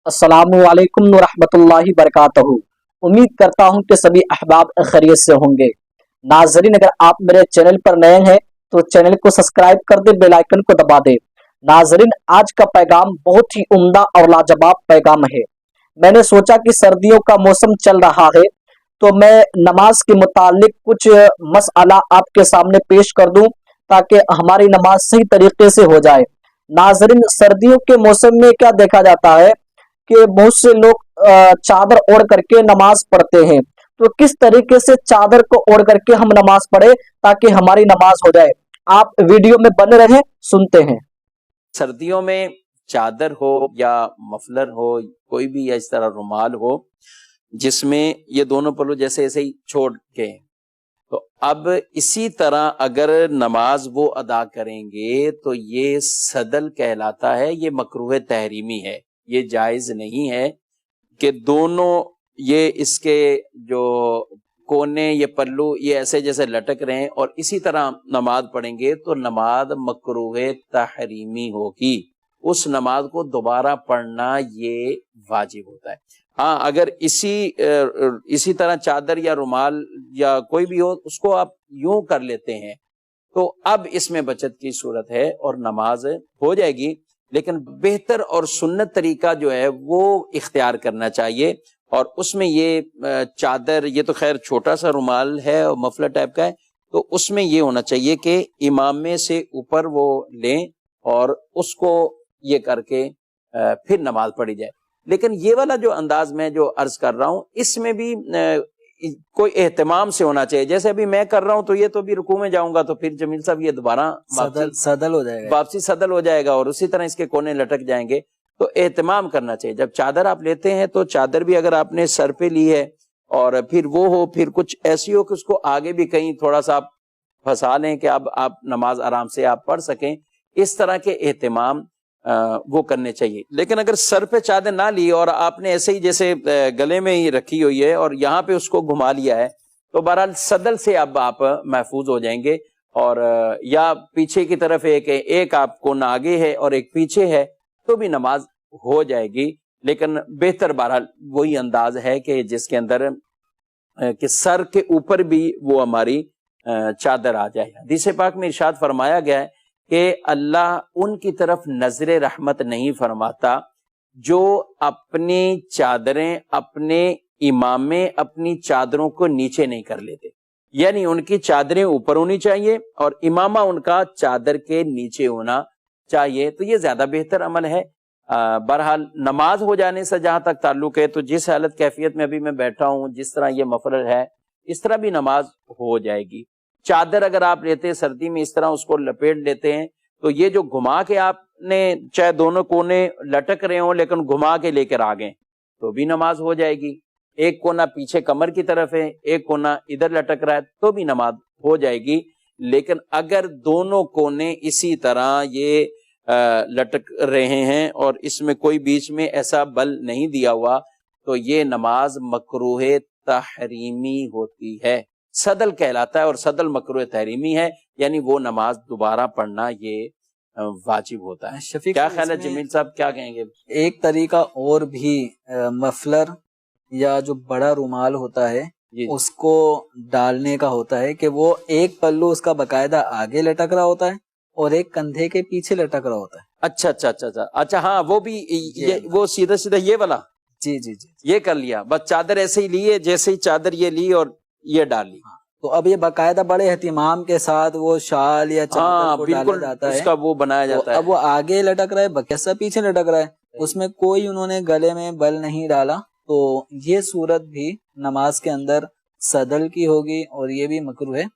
अस्सलामु अलैकुम वरहमतुल्लाहि वबरकातुहू। उम्मीद करता हूँ कि सभी अहबाब खैरियत से होंगे। नाजरीन, अगर आप मेरे चैनल पर नए हैं तो चैनल को सब्सक्राइब कर दे, बेल आइकन को दबा दे। नाजरीन, आज का पैगाम बहुत ही उम्दा और लाजवाब पैगाम है। मैंने सोचा कि सर्दियों का मौसम चल रहा है तो मैं नमाज के मुतालिक कुछ मसला आपके सामने पेश कर दूं ताकि हमारी नमाज सही तरीके से हो जाए। नाजरीन, सर्दियों के मौसम में क्या देखा जाता है कि बहुत से लोग चादर ओढ़ करके नमाज पढ़ते हैं। तो किस तरीके से चादर को ओढ़ करके हम नमाज पढ़े ताकि हमारी नमाज हो जाए, आप वीडियो में बने रहें, सुनते हैं। सर्दियों में चादर हो या मफलर हो, कोई भी या इस तरह रुमाल हो जिसमें ये दोनों पल्लू जैसे ऐसे ही छोड़ के, तो अब इसी तरह अगर नमाज वो अदा करेंगे तो ये सदल कहलाता है। ये मकरूह तहरीमी है। ये जायज नहीं है कि दोनों ये इसके जो कोने, ये पल्लू ये ऐसे जैसे लटक रहे हैं और इसी तरह नमाज पढ़ेंगे तो नमाज मकरूह तहरीमी होगी। उस नमाज को दोबारा पढ़ना ये वाजिब होता है। हाँ, अगर इसी तरह चादर या रुमाल या कोई भी हो उसको आप यूं कर लेते हैं तो अब इसमें बचत की सूरत है और नमाज हो जाएगी। लेकिन बेहतर और सुन्नत तरीका जो है वो इख्तियार करना चाहिए और उसमें ये चादर, ये तो खैर छोटा सा रुमाल है और मफलर टाइप का है, तो उसमें ये होना चाहिए कि इमामे से ऊपर वो लें और उसको ये करके फिर नमाज पढ़ी जाए। लेकिन ये वाला जो अंदाज मैं जो अर्ज कर रहा हूं इसमें भी कोई एहतमाम से होना चाहिए। जैसे अभी मैं कर रहा हूं तो ये तो भी रुकू में जाऊंगा तो फिर जमील साहब ये दोबारा सदल हो जाएगा, वापसी सदल हो जाएगा और उसी तरह इसके कोने लटक जाएंगे। तो एहतमाम करना चाहिए। जब चादर आप लेते हैं तो चादर भी अगर आपने सर पे ली है और फिर वो हो, फिर कुछ ऐसी हो कि उसको आगे भी कहीं थोड़ा सा आप फंसा लें कि अब आप नमाज आराम से आप पढ़ सकें, इस तरह के एहतमाम वो करने चाहिए। लेकिन अगर सर पे चादर ना ली और आपने ऐसे ही जैसे गले में ही रखी हुई है और यहाँ पे उसको घुमा लिया है तो बहरहाल सदल से अब आप महफूज हो जाएंगे। और या पीछे की तरफ एक आप कोना आगे है और एक पीछे है तो भी नमाज हो जाएगी। लेकिन बेहतर बहरहाल वही अंदाज है कि जिसके अंदर कि सर के ऊपर भी वो हमारी चादर आ जाए। हदीस पाक में इरशाद फरमाया गया है कि अल्लाह उनकी तरफ नजर रहमत नहीं फरमाता जो अपनी चादरें, अपने इमामे अपनी चादरों को नीचे नहीं कर लेते। यानी उनकी चादरें ऊपर होनी चाहिए और इमामा उनका चादर के नीचे होना चाहिए। तो ये ज्यादा बेहतर अमल है। बहरहाल नमाज हो जाने से जहां तक ताल्लुक है तो जिस हालत कैफियत में अभी मैं बैठा हूं, जिस तरह ये मफरल है, इस तरह भी नमाज हो जाएगी। चादर अगर आप लेते हैं सर्दी में, इस तरह उसको लपेट लेते हैं तो ये जो घुमा के आपने, चाहे दोनों कोने लटक रहे हो लेकिन घुमा के लेकर आ गए तो भी नमाज हो जाएगी। एक कोना पीछे कमर की तरफ है, एक कोना इधर लटक रहा है तो भी नमाज हो जाएगी। लेकिन अगर दोनों कोने इसी तरह ये लटक रहे हैं और इसमें कोई बीच में ऐसा बल नहीं दिया हुआ तो ये नमाज मकरूह तहरीमी होती है, सदल कहलाता है और सदल मकरूह तहरीमी है। यानी वो नमाज दोबारा पढ़ना ये वाजिब होता है। शफीक, क्या ख्याल है जमील साहब, क्या कहेंगे? एक तरीका और भी मफलर या जो बड़ा रुमाल होता है उसको डालने का होता है कि वो एक पल्लू उसका बकायदा आगे लटक रहा होता है और एक कंधे के पीछे लटक रहा होता है। अच्छा, हाँ, वो भी ये वो सीधा सीधा ये वाला, जी, ये कर लिया। बस चादर ऐसे ही लिए, जैसे ही चादर ये ली और ये डाल ली। तो अब ये बाकायदा बड़े एहतिमाम के साथ वो शाल या चादर को डाला जाता है, उसका वो बनाया जाता है। अब वो आगे लटक रहा है, बकैसा पीछे लटक रहा है, उसमें कोई उन्होंने गले में बल नहीं डाला तो ये सूरत भी नमाज के अंदर सदल की होगी और ये भी मकरूह है